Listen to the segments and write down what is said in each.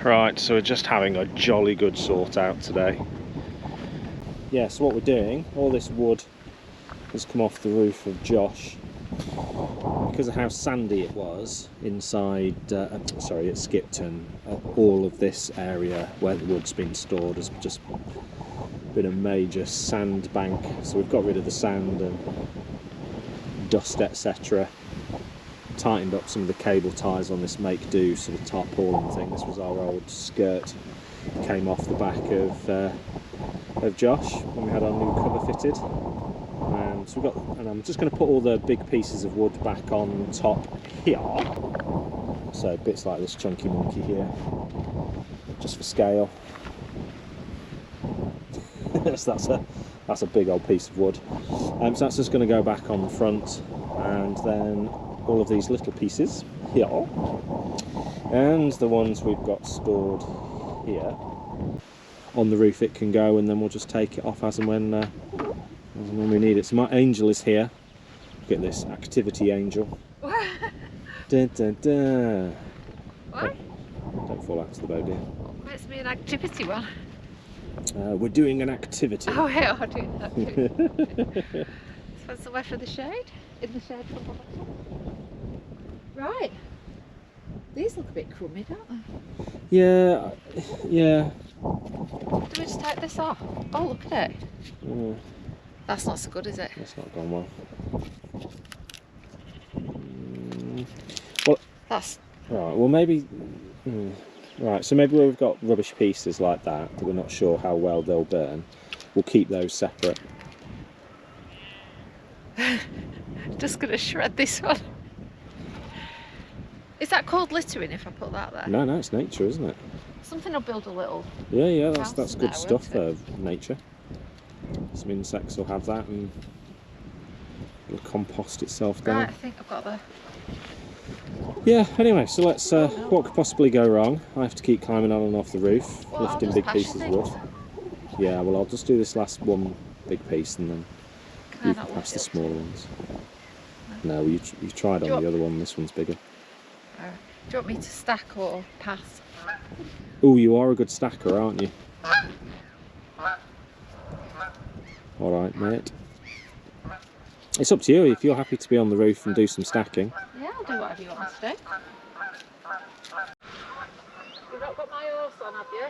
Right, so we're just having a jolly good sort out today. Yeah, so what we're doing, all this wood has come off the roof of Josh because of how sandy it was inside, sorry, at Skipton. All of this area where the wood's been stored has just been a major sand bank, so we've got rid of the sand and dust, etc. Tightened up some of the cable ties on this make-do sort of tarpaulin thing. This was our old skirt, came off the back of Josh when we had our new cover fitted. So we've got, and I'm just going to put all the big pieces of wood back on top here. So bits like this chunky monkey here, just for scale. Yes, that's a big old piece of wood. So that's just going to go back on the front, and then all of these little pieces here, and the ones we've got stored here on the roof, it can go, and then we'll just take it off as and when we need it. So my angel is here. Look at this activity angel. Dun, dun, dun. What? Don't fall out to the boat, dear. What makes me an activity one? We're doing an activity. Oh, we are doing an activity. Find somewhere for the shade? In the shade for the right. These look a bit crummy, don't they? Yeah, yeah. Do we just take this off? Oh, look at it. Yeah. That's not so good, is it? That's not gone well. Well, that's right. Well, maybe. Right. So maybe where we've got rubbish pieces like that we're not sure how well they'll burn, we'll keep those separate. Just gonna shred this one. Is that called littering if I put that there? No, it's nature, isn't it? Something will build a little. Yeah. That's good there, stuff though. Nature. Some insects will have that, and it'll compost itself down. Right, I think I've got the. Yeah, anyway, so let's, what could possibly go wrong? I have to keep climbing on and off the roof, Well, lifting I'll big just pieces of wood. Yeah, well, I'll just do this last one big piece, and then you can pass the smaller ones. No, you tried on the other one, this one's bigger. Do you want me to stack or pass? Oh, you are a good stacker, aren't you? Alright, mate. It's up to you if you're happy to be on the roof and do some stacking. Yeah, I'll do whatever you want me to do. You've not got my horse on, have you?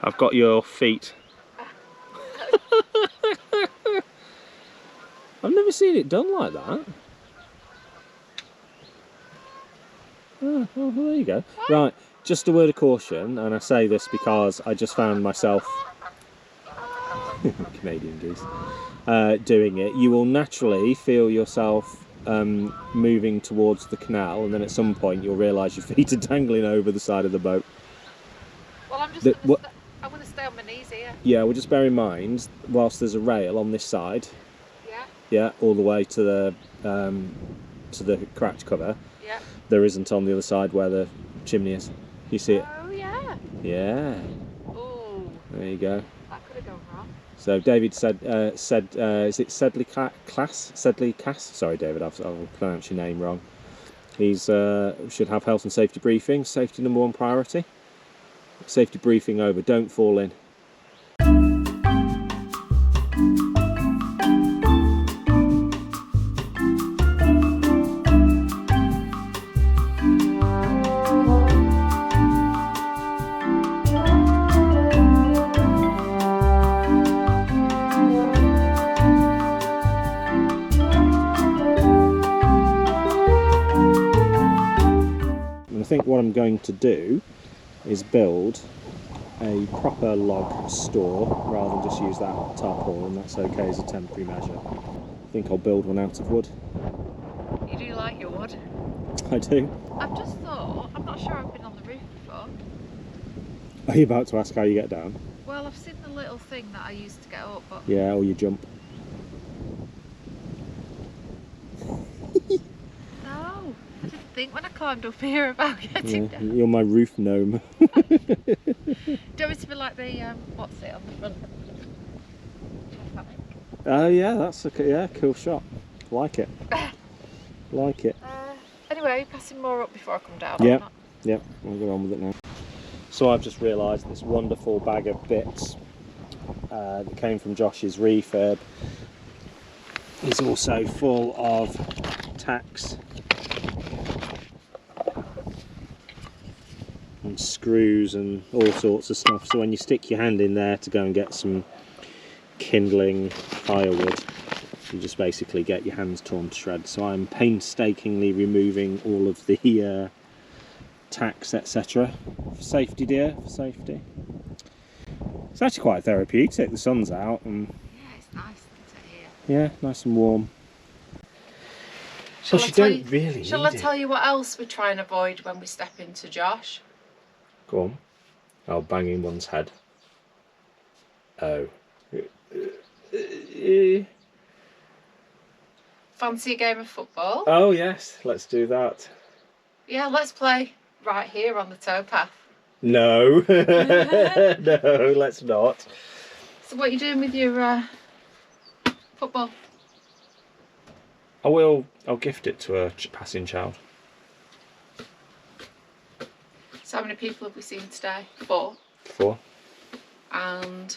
I've got your feet. I've never seen it done like that. Oh, well, there you go. What? Right, just a word of caution, and I say this because I just found myself Canadian geese doing it. You will naturally feel yourself moving towards the canal, and then at some point you'll realise your feet are dangling over the side of the boat. Well, I'm just I'm going to stay on my knees here. Yeah, well, just bear in mind, whilst there's a rail on this side, yeah, all the way to the cracked cover, yeah, there isn't on the other side where the chimney is. You see it? Oh yeah. Yeah. Oh. There you go. That could have gone wrong. So David said, is it Sedley Cass? Sorry, David, I'll pronounce your name wrong. He's should have health and safety briefing. Safety #1 priority. Safety briefing over. Don't fall in. I think what I'm going to do is build a proper log store rather than just use that tarpaulin. That's okay as a temporary measure. I think I'll build one out of wood. You do like your wood? I do. I've just thought, I'm not sure I've been on the roof before. Are you about to ask how you get down? Well, I've seen the little thing that I used to get up, but... Yeah, or you jump. No, I didn't think when I climbed up here about getting down. You're my roof gnome. Do you want me to be like the, what's it on the front? Oh yeah, that's a cool shot. Like it. Like it. Anyway, are you passing more up before I come down? Yeah, yeah, I'll go on with it now. So I've just realised this wonderful bag of bits that came from Josh's refurb is also full of tacks and screws and all sorts of stuff. So when you stick your hand in there to go and get some kindling firewood, you just basically get your hands torn to shreds. So I'm painstakingly removing all of the tacks, etc. For safety, dear, for safety. It's actually quite therapeutic. The sun's out and Yeah, it's nice, isn't it, here? yeah, nice and warm. Shall Well, I you tell don't you, really Shall need I tell you what else we try and avoid when we step into Josh? Go on. Oh, banging one's head. Oh. Fancy a game of football? Oh yes, let's do that. Yeah, let's play right here on the towpath. No. No, let's not. So what are you doing with your football? I'll gift it to a passing child. So how many people have we seen today? 4. 4. And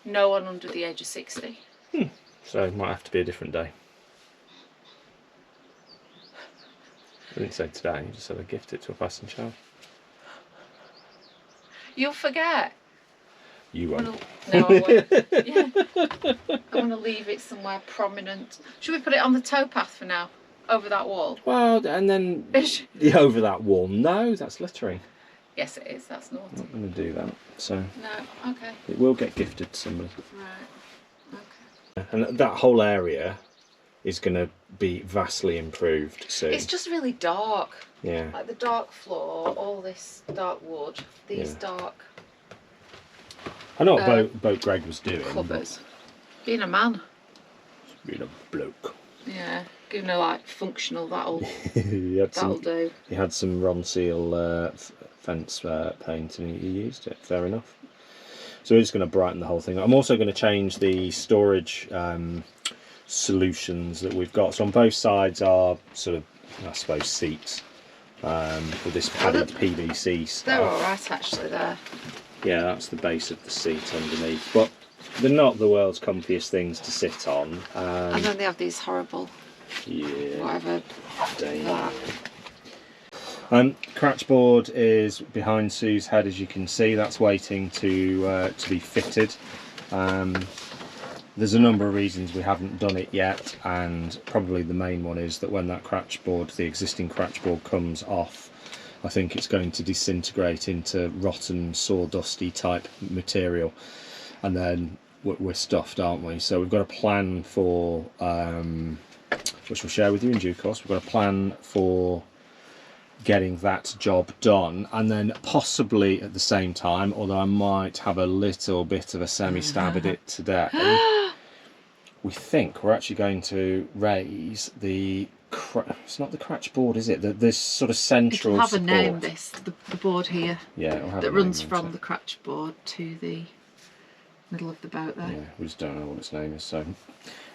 no one under the age of 60. So it might have to be a different day. I didn't say today, you just said I'd gift it to a passing child. You'll forget. You won't. No, I won't. Yeah. I want to leave it somewhere prominent. Should we put it on the towpath for now? Over that wall? Well, and then over that wall. No, that's littering. Yes, it is. That's naughty. I'm not going to do that. So No, okay. it will get gifted to somebody. Right. Okay. And that whole area is going to be vastly improved soon. It's just really dark. Yeah. Like the dark floor, all this dark wood, these dark I know what boat Greg was doing. cupboards. Being a man. Being a bloke. Yeah. Giving her like functional, that'll he do. He had some Ronseal fence paint and he used it. Fair enough. So we're just going to brighten the whole thing. I'm also going to change the storage solutions that we've got. So on both sides are sort of, I suppose, seats with this padded PVC stuff. They're alright actually there. Yeah, that's the base of the seat underneath. But they're not the world's comfiest things to sit on. And then they have these horrible, whatever, that. Cratch board is behind Sue's head, as you can see. That's waiting to be fitted. There's a number of reasons we haven't done it yet, and probably the main one is that when that cratch board, the existing cratch board, comes off, I think it's going to disintegrate into rotten, sawdusty type material, and then we're stuffed, aren't we? So we've got a plan for, which we'll share with you in due course. We've got a plan for getting that job done, and then possibly at the same time, although I might have a little bit of a semi-stab at it today, we think we're actually going to raise the it's not the cratch board, is it? This sort of central It'll have support. a name, this, the board here. Yeah, it'll have that a runs name, from the cratch board to the middle of the boat there. Yeah, we just don't know what its name is. So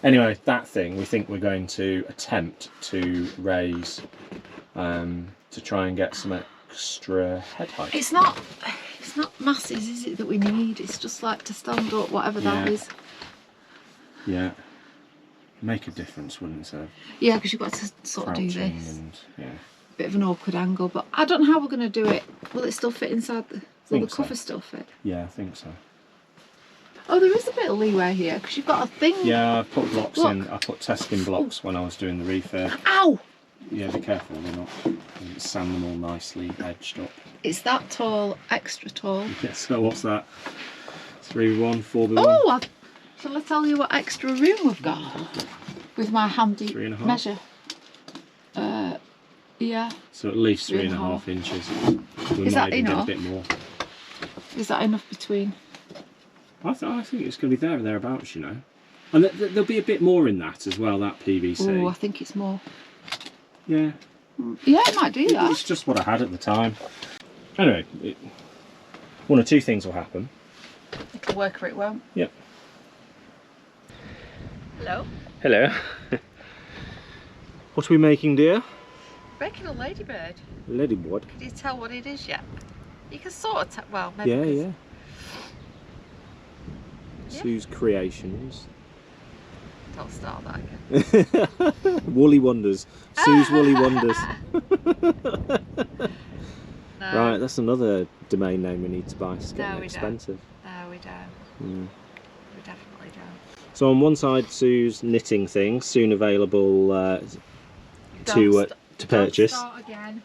anyway, that thing we think we're going to attempt to raise to try and get some extra head height. It's not masses, is it, that we need? It's just like to stand up, whatever that is. Yeah. Make a difference, wouldn't it? So yeah, because you've got to sort of do this. And, Bit of an awkward angle, but I don't know how we're going to do it. Will it still fit inside will the cover still fit? Yeah, I think so. Oh, there is a bit of leeway here because you've got a thing. Yeah, I put blocks in. I put testing blocks when I was doing the refurb. Ow! Yeah, be careful, they're not. You sand them all nicely edged up. It's that tall, extra tall. Yeah, so what's that? 3x1, 4x1? Oh, shall I tell you what extra room we've got with my handy 3.5 measure? Yeah. So at least 3.5 inches. We Is might that even enough? get a bit more. Is that enough between? I think it's going to be there or thereabouts, you know. And there'll be a bit more in that as well, that PVC. Oh, I think it's more. Yeah. Yeah, it might do that. It's just what I had at the time. Anyway, one or two things will happen. It'll work or it won't. Yep. Hello? Hello. What are we making, dear? Making a ladybird. Ladybird. Can you tell what it is yet? You can sort of, well, maybe. Yeah, Yeah. Sue's creations. Don't start that again. Woolly Wonders. Sue's Woolly Wonders. No. Right, that's another domain name we need to buy. It's getting expensive. No, we don't. We definitely don't. So on one side, Sue's knitting things, soon available to purchase. Don't start again.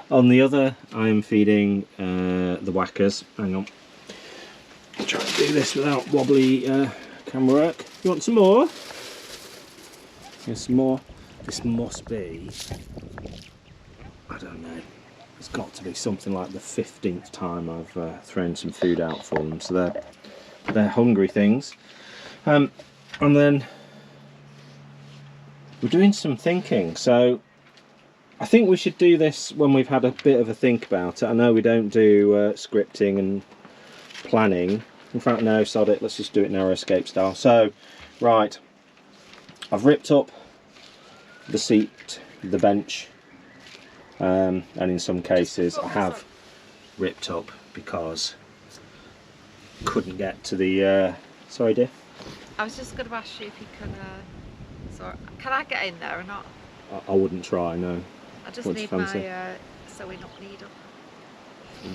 On the other, I am feeding the whackers. Hang on. I'll try and do this without wobbly camera work. You want some more? Here's some more. This must be, I don't know, it's got to be something like the 15th time I've thrown some food out for them. So they're hungry things. And then we're doing some thinking. So I think we should do this when we've had a bit of a think about it. I know we don't do scripting and planning. In fact, no, sod it, let's just do it narrow escape style. So, right, I've ripped up the seat, the bench, and in some cases I have ripped up because couldn't get to the, sorry dear? I was just going to ask you if you can, sorry, can I get in there or not? I wouldn't try, no. I just need my sewing up needle.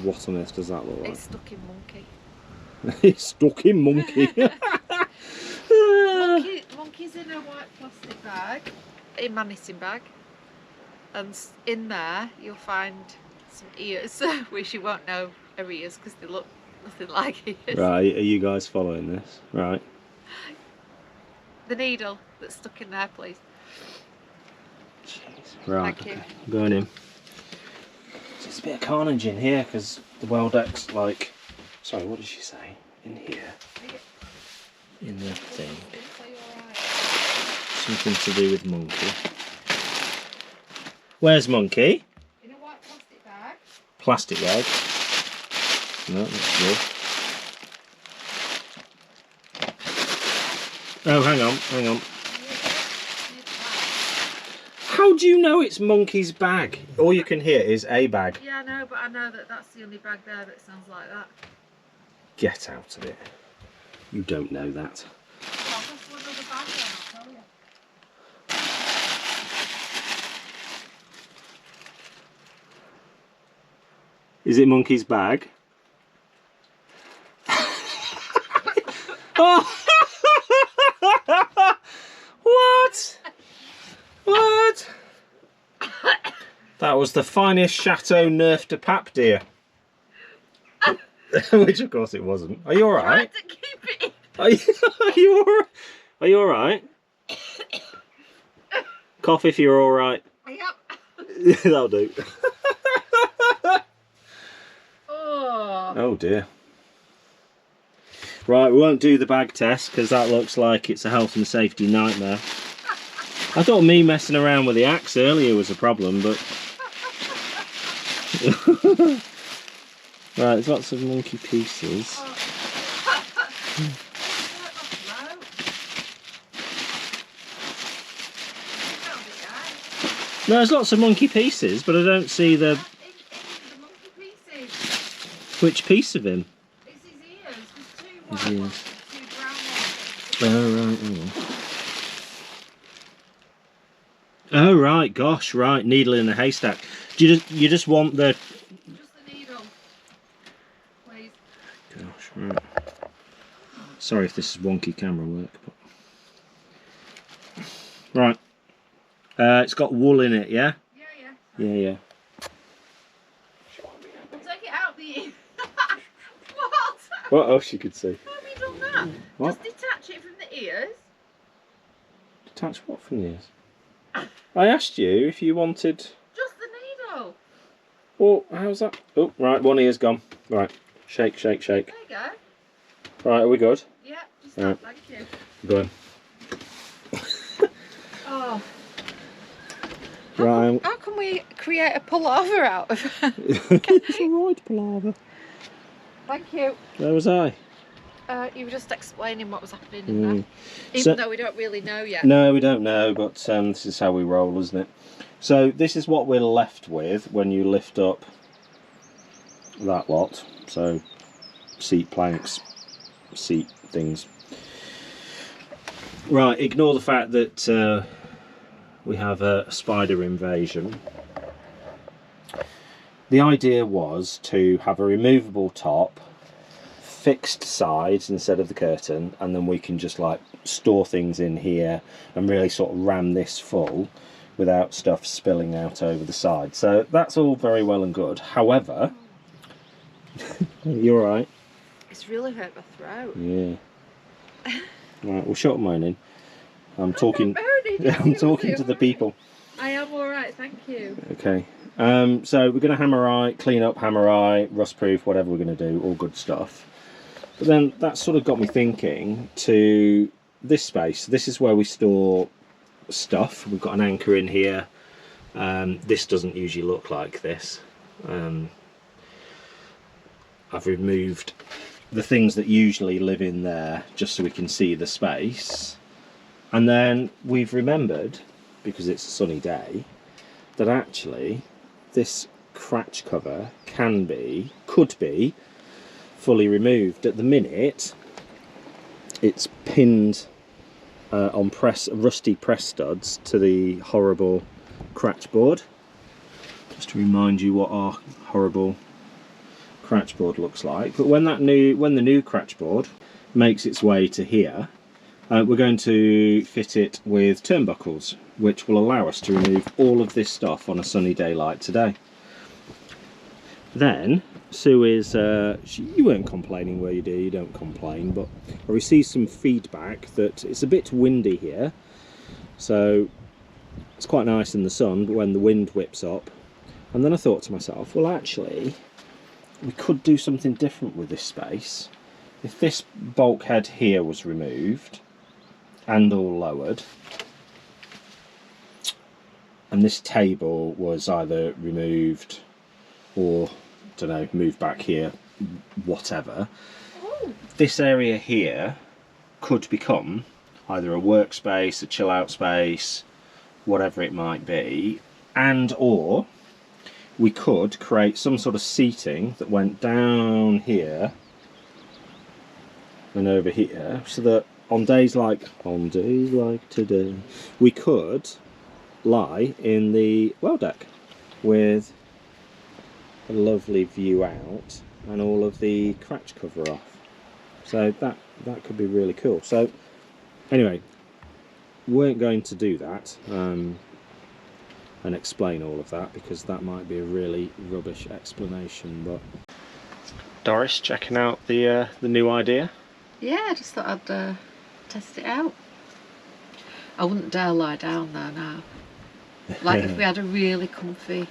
What on earth does that look like? It's stuck in monkey. It's stuck in monkey. Monkey's in a white plastic bag, in my knitting bag, and in there you'll find some ears, which you won't know are ears because they look nothing like ears. Right, are you guys following this? Right. The needle that's stuck in there, please. Jeez. Right, Thank you. I'm going in. So it's a bit of carnage in here because the Weldeck's like, sorry, what did she say? In here. In the thing. Something to do with monkey. Where's monkey? In a white plastic bag. Plastic bag. No, that's good. Oh, hang on. How do you know it's monkey's bag? All you can hear is a bag. Yeah, I know, but I know that that's the only bag there that sounds like that. Get out of it. You don't know that. Well, that's one other bag there, I'll tell you. Is it monkey's bag? Oh! What? What? That was the finest Chateau Neuf de Pape, dear. Which of course it wasn't. Are you alright? Trying to keep it in. Are you alright? Cough if you're alright. Yep. That'll do. Oh dear. Right, we won't do the bag test because that looks like it's a health and safety nightmare. I thought me messing around with the axe earlier was a problem, but... Right, there's lots of monkey pieces. No, there's lots of monkey pieces, but I don't see the... The monkey pieces. Which piece of him? It's his ears. There's two white His ones, ears. two brown ones. Oh, right, hang on. Oh, right, gosh, right, needle in a haystack. Do you just want the... Just the needle, please. Gosh, right. Sorry if this is wonky camera work, but... Right. It's got wool in it, yeah? Yeah. Yeah. We'll take it out the ear. What? What else you could see? How have you done that? What? Just detach it from the ears. Detach what from the ears? I asked you if you wanted... Just the needle. Well, how's that? Oh, right, one ear's gone. Right, shake. There you go. Right, are we good? Yeah, just Right. that, thank you. Good. Oh. Right. How can we create a pullover out of it? It's alright, palaver. Thank you. There was I. You were just explaining what was happening in there. Even So- though we don't really know yet. No, we don't know, but this is how we roll, isn't it? So this is what we're left with when you lift up that lot. So seat planks, seat things. Right, ignore the fact that we have a spider invasion. The idea was to have a removable top, fixed sides instead of the curtain, and then we can just like store things in here and really sort of ram this full without stuff spilling out over the side. So that's all very well and good. However, you're right. It's really hurt my throat. Yeah. Right, well, shut up moaning. I'm talking. Moaning, I'm talking to the people. I am all right, thank you. Okay. So we're going to hammerite, clean up, hammerite, rust proof, whatever we're going to do, all good stuff. But then that sort of got me thinking to this space. This is where we store stuff. We've got an anchor in here. This doesn't usually look like this. I've removed the things that usually live in there just so we can see the space. And then we've remembered, because it's a sunny day, that actually this cratch cover could be fully removed. At the minute it's pinned on rusty press studs to the horrible cratch board. Just to remind you what our horrible cratch board looks like. But when the new cratch board makes its way to here, we're going to fit it with turnbuckles, which will allow us to remove all of this stuff on a sunny day like today. Then Sue is, you weren't complaining, were you, dear? You don't complain, but I received some feedback that it's a bit windy here, so it's quite nice in the sun, but when the wind whips up. And then I thought to myself, well, actually, we could do something different with this space. If this bulkhead here was removed and all lowered, and this table was either removed or, I don't know, moved back here, whatever, this area here could become either a workspace, a chill out space, whatever it might be, and or we could create some sort of seating that went down here and over here, so that on days like today, we could lie in the well deck with a lovely view out and all of the cratch cover off. So that could be really cool. So anyway, we weren't going to do that and explain all of that, because that might be a really rubbish explanation. But Doris, checking out the new idea? Yeah, I just thought I'd test it out. I wouldn't dare lie down there now. Like if we had a really comfy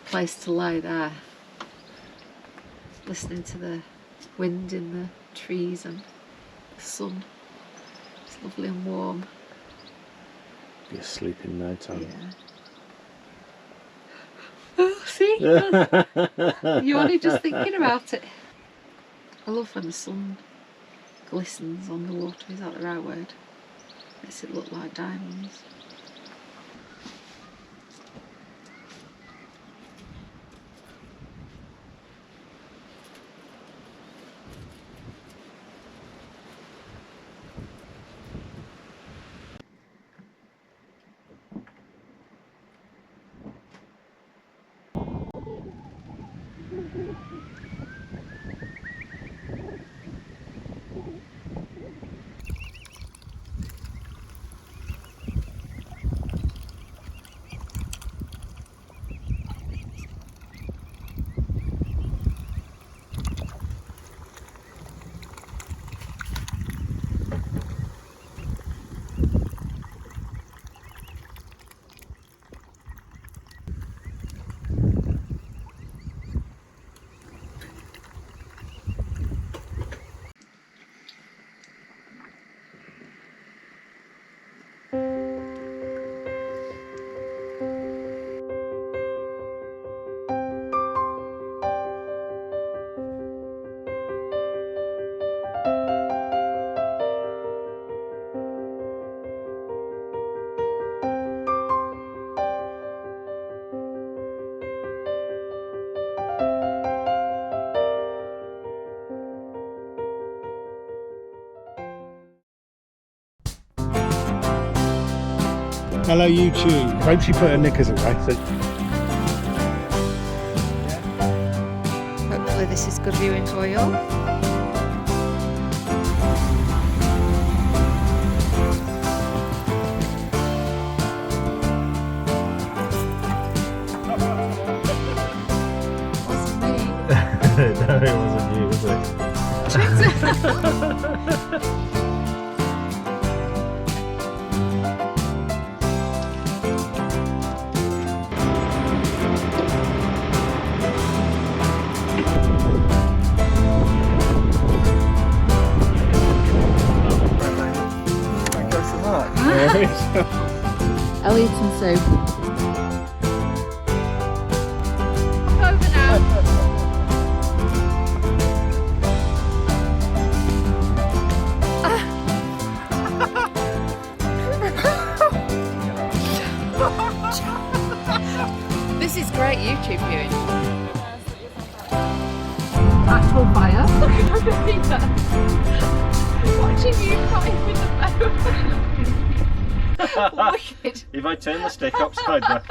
place to lie there, listening to the wind in the trees and the sun. It's lovely and warm. Be asleep in no time. Yeah. Oh, see? You're only just thinking about it. I love when the sun glistens on the water, is that the right word? Makes it look like diamonds. Hello YouTube. I hope she put her knickers away. So... Hopefully this is good viewing for you all. Wasn't me. No, it wasn't you, was it? I'll eat some soup. Over now. This is great YouTube viewing. Actual fire. Watching you fight with the bow. Wicked. If I turn the stick upside down.